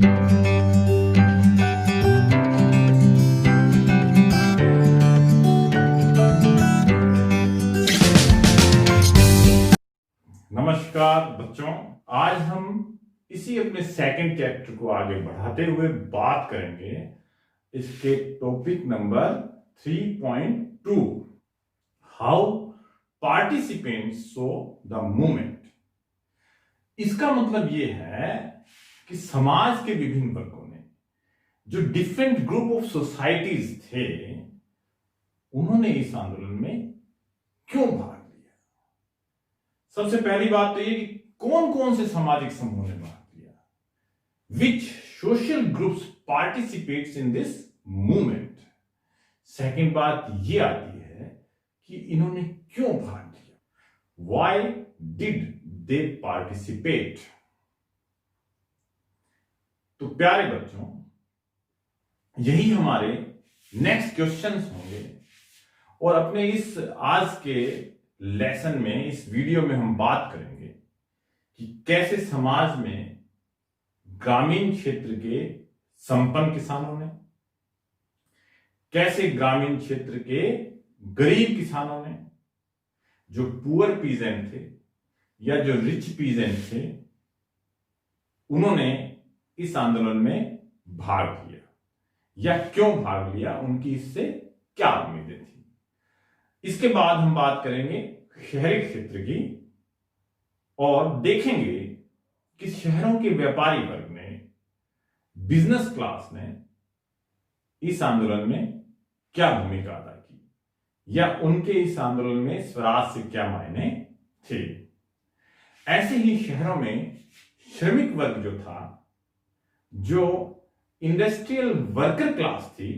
नमस्कार बच्चों, आज हम इसी अपने सेकंड चैप्टर को आगे बढ़ाते हुए बात करेंगे इसके topic number 3.2, how participants show the movement. इसका मतलब ये है कि समाज के विभिन्न वर्गों ने, जो डिफरेंट ग्रुप ऑफ सोसाइटीज थे, उन्होंने इस आंदोलन में क्यों भाग लिया। सबसे पहली बात तो ये कि कौन कौन से सामाजिक समूह ने भाग लिया, which social groups participates in this movement. Second बात ये आती है कि इन्होंने क्यों भाग लिया, व्हाई डिड दे पार्टिसिपेट। तो प्यारे बच्चों, यही हमारे नेक्स्ट क्वेश्चंस होंगे और अपने इस आज के लेसन में, इस वीडियो में हम बात करेंगे कि कैसे समाज में ग्रामीण क्षेत्र के संपन्न किसानों ने, कैसे ग्रामीण क्षेत्र के गरीब किसानों ने, जो पुअर पीजेंट थे या जो रिच पीजेंट थे, उन्होंने इस आंदोलन में भाग लिया या क्यों भाग लिया, उनकी इससे क्या उम्मीदें थी। इसके बाद हम बात करेंगे शहरी क्षेत्र की और देखेंगे कि शहरों के व्यापारी वर्ग ने, बिजनेस क्लास ने इस आंदोलन में क्या भूमिका अदा की या उनके इस आंदोलन में स्वराज से क्या मायने थे। ऐसे ही शहरों में श्रमिक वर्ग जो था, जो इंडस्ट्रियल वर्कर क्लास थी,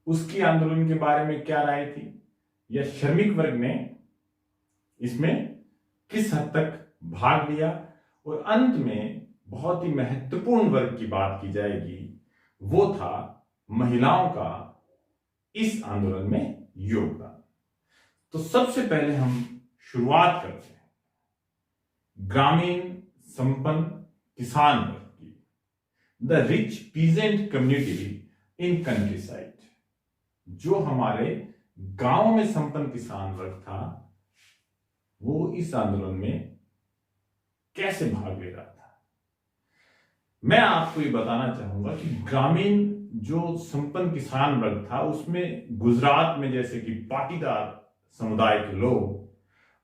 उसकी आंदोलन के बारे में क्या राय थी या श्रमिक वर्ग ने इसमें किस हद तक भाग लिया। और अंत में बहुत ही महत्वपूर्ण वर्ग की बात की जाएगी, वो था महिलाओं का इस आंदोलन में योगदान। तो सबसे पहले हम शुरुआत करते हैं ग्रामीण संपन्न किसान वर्ग की, the rich peasant community in country side. जो हमारे गांव में संपन्न किसान वर्ग था, वो इस आंदोलन में कैसे भाग ले रहा था। मैं आपको ये बताना चाहूंगा कि ग्रामीण जो संपन्न किसान वर्ग था, उसमें गुजरात में जैसे कि पाटीदार समुदाय के लोग,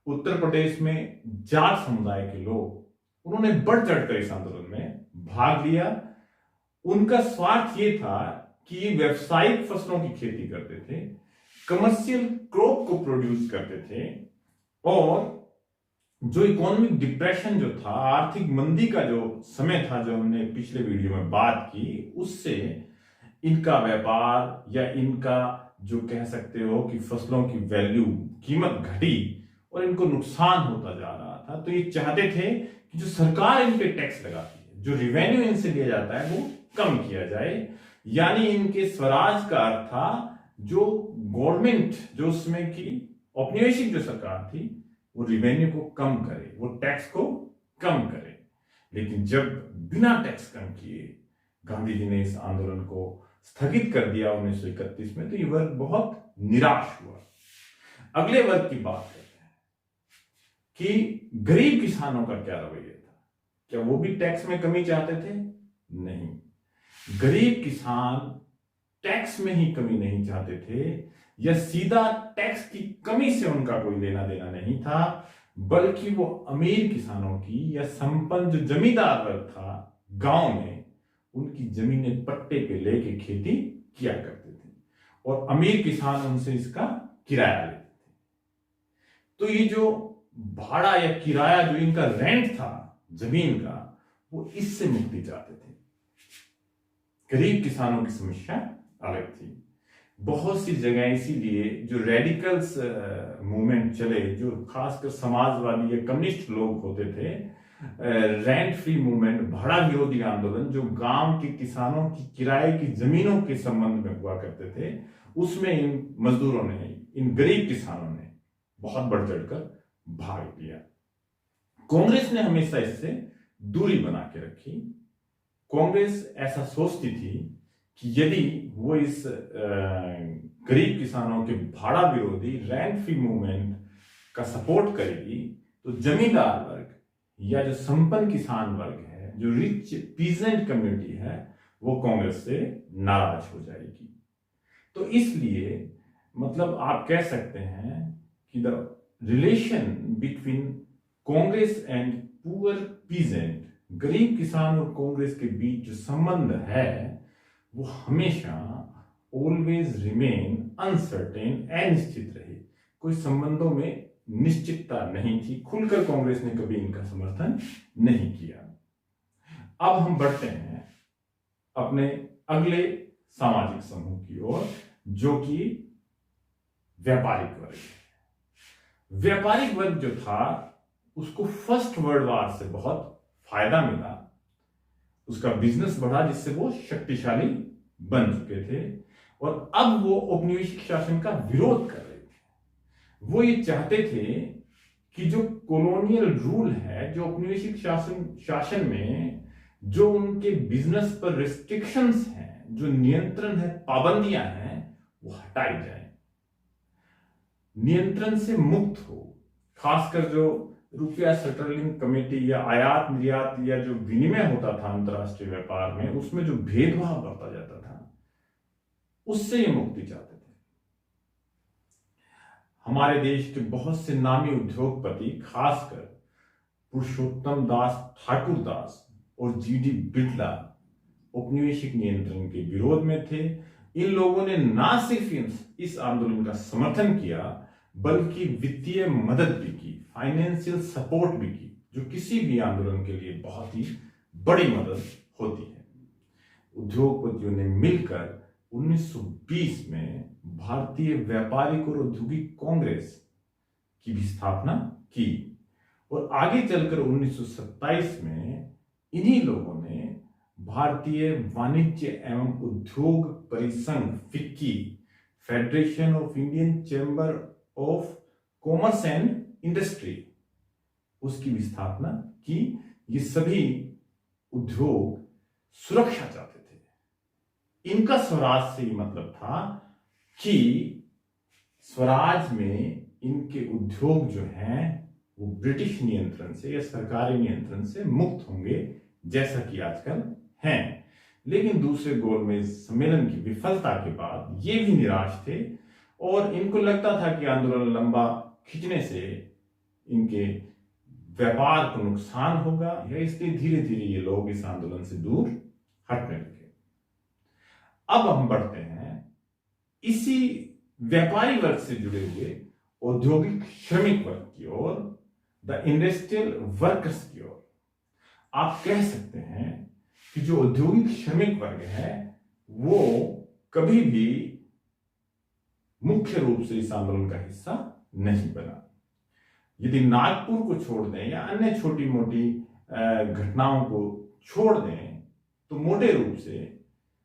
उत्तर प्रदेश में जाट समुदाय के लोग, उन्होंने बढ़ चढ़कर इस आंदोलन में भाग लिया। उनका स्वार्थ ये था कि ये व्यावसायिक फसलों की खेती करते थे, कमर्शियल क्रॉप को प्रोड्यूस करते थे और जो इकोनॉमिक डिप्रेशन जो था, आर्थिक मंदी का जो समय था, जो हमने पिछले वीडियो में बात की, उससे इनका व्यापार या इनका जो कह सकते हो कि फसलों की वैल्यू, कीमत घटी और इनको नुकसान होता जा रहा था। तो ये चाहते थे कि जो सरकार इन पे टैक्स लगाती है, जो रिवेन्यू इनसे लिया जाता है, वो कम किया जाए। यानी इनके स्वराज का अर्थ था जो गवर्नमेंट, जो उसमें की औपनिवेशिक जो सरकार थी, वो रिवेन्यू को कम करे, वो टैक्स को कम करे। लेकिन जब बिना टैक्स कम किए गांधी जी ने इस आंदोलन को स्थगित कर दिया 1931 में, तो ये वर्ग बहुत निराश हुआ। अगले वर्ग की बात करते हैं कि गरीब किसानों का क्या रवैया था। क्या वो भी टैक्स में कमी चाहते थे? नहीं, गरीब किसान टैक्स में ही कमी नहीं चाहते थे या सीधा टैक्स की कमी से उनका कोई लेना देना नहीं था, बल्कि वो अमीर किसानों की या संपन्न जो जमींदार वर्ग था गांव में, उनकी जमीनें पट्टे पे लेके खेती किया करते थे और अमीर किसान उनसे इसका किराया लेते थे। तो ये जो भाड़ा या किराया, जो इनका रेंट था जमीन का, वो इससे मुक्ति चाहते थे। गरीब किसानों की समस्या अलग थी। बहुत सी जगह इसीलिए जो रेडिकल्स मूवमेंट चले, जो खासकर समाजवादी या कम्युनिस्ट लोग होते थे, रेंट फ्री मूवमेंट, भाड़ा विरोधी आंदोलन, जो गांव के किसानों की किराए की जमीनों के संबंध में हुआ करते थे, उसमें इन मजदूरों ने, इन गरीब किसानों ने बहुत बढ़ चढ़कर भाग लिया। कांग्रेस ने हमेशा इससे दूरी बना के रखी कांग्रेस ऐसा सोचती थी कि यदि वो इस गरीब किसानों के भाड़ा विरोधी रैंट फ्री मूवमेंट का सपोर्ट करेगी तो जमींदार वर्ग या जो संपन्न किसान वर्ग है, जो रिच पीजेंट कम्युनिटी है, वो कांग्रेस से नाराज हो जाएगी। तो इसलिए मतलब आप कह सकते हैं कि the relation between Congress and poor peasant, गरीब किसान और कांग्रेस के बीच जो संबंध है वो हमेशा ऑलवेज रिमेन अनसर्टेन, अनिश्चित रहे। कोई संबंधों में निश्चितता नहीं थी। खुलकर कांग्रेस ने कभी इनका समर्थन नहीं किया। अब हम बढ़ते हैं अपने अगले सामाजिक समूह की ओर, जो कि व्यापारिक वर्ग है। व्यापारिक वर्ग जो था उसको फर्स्ट वर्ल्ड वार से बहुत फायदा मिला, उसका बिजनेस बढ़ा जिससे वो शक्तिशाली बन चुके थे और अब वो औपनिवेशिक शासन का विरोध कर रहे थे। वो ये चाहते थे कि जो कॉलोनियल रूल है, जो औपनिवेशिक शासन में जो उनके बिजनेस पर रिस्ट्रिक्शंस हैं, जो नियंत्रण है, पाबंदियां हैं, वो हटाई जाए, नियंत्रण से मुक्त हो। खासकर जो रुपया सेटलिंग कमेटी या आयात निर्यात या जो विनिमय होता था अंतरराष्ट्रीय व्यापार में, उसमें जो भेदभाव बरता जाता था, उससे ये मुक्ति चाहते थे। हमारे देश के बहुत से नामी उद्योगपति, खासकर पुरुषोत्तम दास ठाकुर दास और जीडी बिड़ला, औपनिवेशिक नियंत्रण के विरोध में थे। इन लोगों ने ना सिर्फ इस आंदोलन का समर्थन किया बल्कि वित्तीय मदद भी की, फाइनेंशियल सपोर्ट भी की, जो किसी भी आंदोलन के लिए बहुत ही बड़ी मदद होती है। उद्योगपतियों ने मिलकर 1920 में भारतीय व्यापारिक और औद्योगिक कांग्रेस की भी स्थापना की और आगे चलकर 1927 में इन्हीं लोगों ने भारतीय वाणिज्य एवं उद्योग परिसंघ FICCI, federation of Indian chamber of commerce and industry, उसकी भी स्थापना की। ये सभी उद्योग सुरक्षा चाहते थे। इनका स्वराज से ये मतलब था कि स्वराज में इनके उद्योग जो हैं वो ब्रिटिश नियंत्रण से या सरकारी नियंत्रण से मुक्त होंगे, जैसा कि आजकल हैं। लेकिन दूसरे गोलमेज सम्मेलन की विफलता के बाद ये भी निराश थे और इनको लगता था कि आंदोलन लंबा खींचने से इनके व्यापार को नुकसान होगा, या इसलिए धीरे धीरे ये लोग इस आंदोलन से दूर हटने लगे। अब हम बढ़ते हैं इसी व्यापारी वर्ग से जुड़े हुए औद्योगिक श्रमिक वर्ग की ओर, द इंडस्ट्रियल वर्कर्स की ओर। आप कह सकते हैं कि जो औद्योगिक श्रमिक वर्ग है वो कभी भी मुख्य रूप से इस आंदोलन का हिस्सा नहीं बना। यदि नागपुर को छोड़ दें या अन्य छोटी मोटी घटनाओं को छोड़ दें तो मोटे रूप से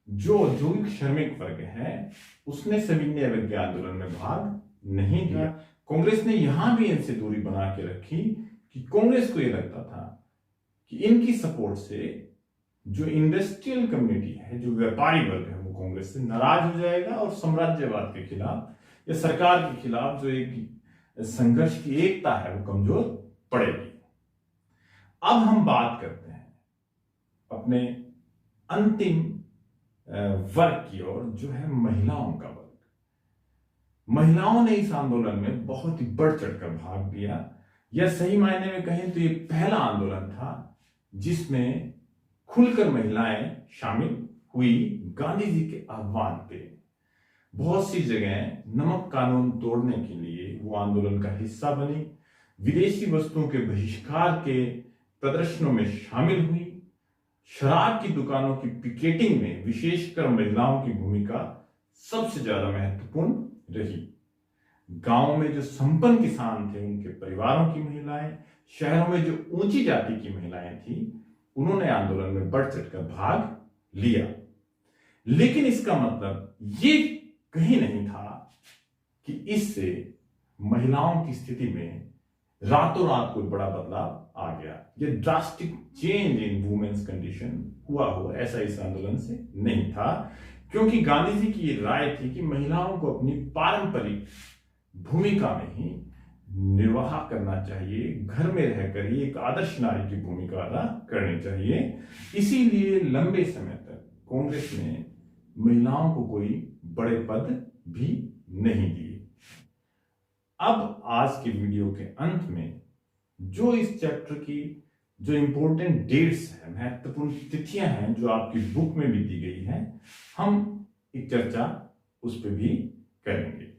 जो औद्योगिक श्रमिक वर्ग है उसने सविनय अवज्ञा आंदोलन में भाग नहीं लिया। कांग्रेस ने यहां भी इनसे दूरी बना के रखी कि कांग्रेस को यह लगता था कि इनकी सपोर्ट से जो इंडस्ट्रियल कम्युनिटी है, जो व्यापारी वर्ग है, वो कांग्रेस से नाराज हो जाएगा और साम्राज्यवाद के खिलाफ या सरकार के खिलाफ जो एक संघर्ष की एकता है वो कमजोर पड़ेगी। अब हम बात करते हैं अपने अंतिम वर्ग की ओर, जो है महिलाओं का वर्ग। महिलाओं ने इस आंदोलन में बहुत ही बढ़ चढ़कर भाग लिया, या सही मायने में कहें तो ये पहला आंदोलन था जिसमें खुलकर महिलाएं शामिल हुई गांधी जी के आह्वान पे। बहुत सी जगह नमक कानून तोड़ने के लिए वो आंदोलन का हिस्सा बनी, विदेशी वस्तुओं के बहिष्कार के प्रदर्शनों में शामिल हुई, शराब की दुकानों की पिकेटिंग में विशेषकर महिलाओं की भूमिका सबसे ज्यादा महत्वपूर्ण रही। गांव में जो संपन्न किसान थे उनके परिवारों की महिलाएं, शहरों में जो ऊंची जाति की महिलाएं थी, उन्होंने आंदोलन में बढ़ चढ़कर भाग लिया। लेकिन इसका मतलब ये कहीं नहीं था कि इससे महिलाओं की स्थिति में रातों रात कोई बड़ा बदलाव आ गया। ये drastic change in women's condition हुआ हो, ऐसा इस आंदोलन से नहीं था, क्योंकि गांधी जी की ये राय थी कि महिलाओं को अपनी पारंपरिक भूमिका में ही निर्वाह करना चाहिए, घर में रहकर ही एक आदर्श नारी की भूमिका अदा करनी चाहिए। इसीलिए लंबे समय तक कांग्रेस ने महिलाओं को कोई बड़े पद भी नहीं दिए। अब आज के वीडियो के अंत में जो इस चैप्टर की जो इंपॉर्टेंट डेट्स हैं, महत्वपूर्ण तिथियां हैं जो आपकी बुक में भी दी गई हैं, हम एक चर्चा उस पर भी करेंगे।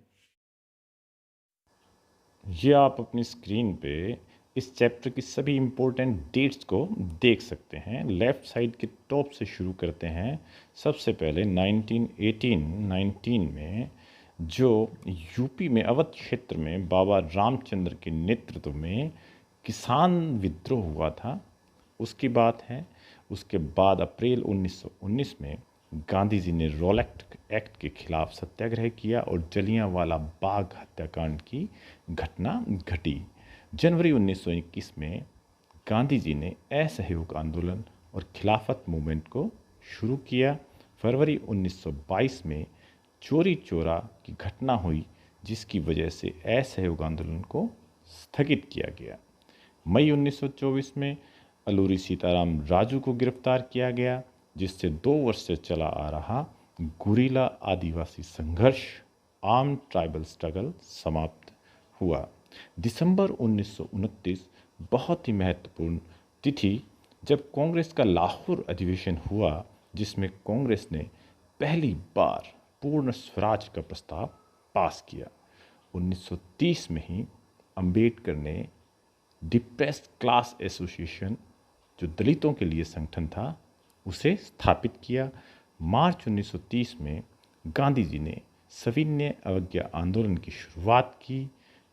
ये आप अपनी स्क्रीन पे इस चैप्टर की सभी इम्पोर्टेंट डेट्स को देख सकते हैं। लेफ़्ट साइड के टॉप से शुरू करते हैं। सबसे पहले 1919 में जो यूपी में अवध क्षेत्र में बाबा रामचंद्र के नेतृत्व में किसान विद्रोह हुआ था, उसकी बात है। उसके बाद अप्रैल 1919 में गांधी जी ने रॉलेट एक्ट के खिलाफ सत्याग्रह किया और जलियांवाला बाग हत्याकांड की घटना घटी। जनवरी 1921 में गांधी जी ने असहयोग आंदोलन और खिलाफत मूवमेंट को शुरू किया। फरवरी 1922 में चोरी चोरा की घटना हुई, जिसकी वजह से असहयोग आंदोलन को स्थगित किया गया। मई 1924 में अलूरी सीताराम राजू को गिरफ्तार किया गया, जिससे 2 वर्ष से चला आ रहा गुरीला आदिवासी संघर्ष, आर्म्ड ट्राइबल स्ट्रगल समाप्त हुआ। दिसंबर 1929 बहुत ही महत्वपूर्ण तिथि, जब कांग्रेस का लाहौर अधिवेशन हुआ, जिसमें कांग्रेस ने पहली बार पूर्ण स्वराज का प्रस्ताव पास किया। 1930 में ही अंबेडकर ने डिप्रेस्ड क्लास एसोसिएशन, जो दलितों के लिए संगठन था, उसे स्थापित किया। मार्च 1930 में गांधी जी ने सविनय अवज्ञा आंदोलन की शुरुआत की,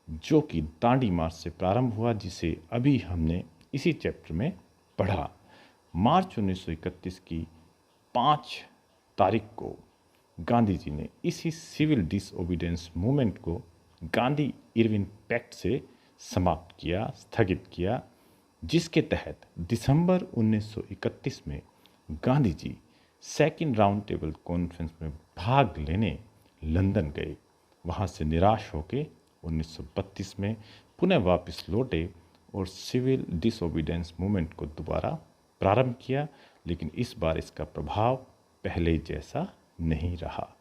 जो कि दांडी मार्च से प्रारंभ हुआ, जिसे अभी हमने इसी चैप्टर में पढ़ा। मार्च 1931 की 5 तारीख को गांधी जी ने इसी सिविल डिसओबीडियंस मूवमेंट को गांधी इरविन पैक्ट से समाप्त किया, स्थगित किया, जिसके तहत दिसंबर 1931 में Gandhi ji second round table conference में भाग लेने लंदन गए। वहां से निराश होकर 1932 में पुनः वापस लौटे और सिविल डिसओबीडियंस मूवमेंट को दोबारा प्रारंभ किया, लेकिन इस बार इसका प्रभाव पहले जैसा नहीं रहा।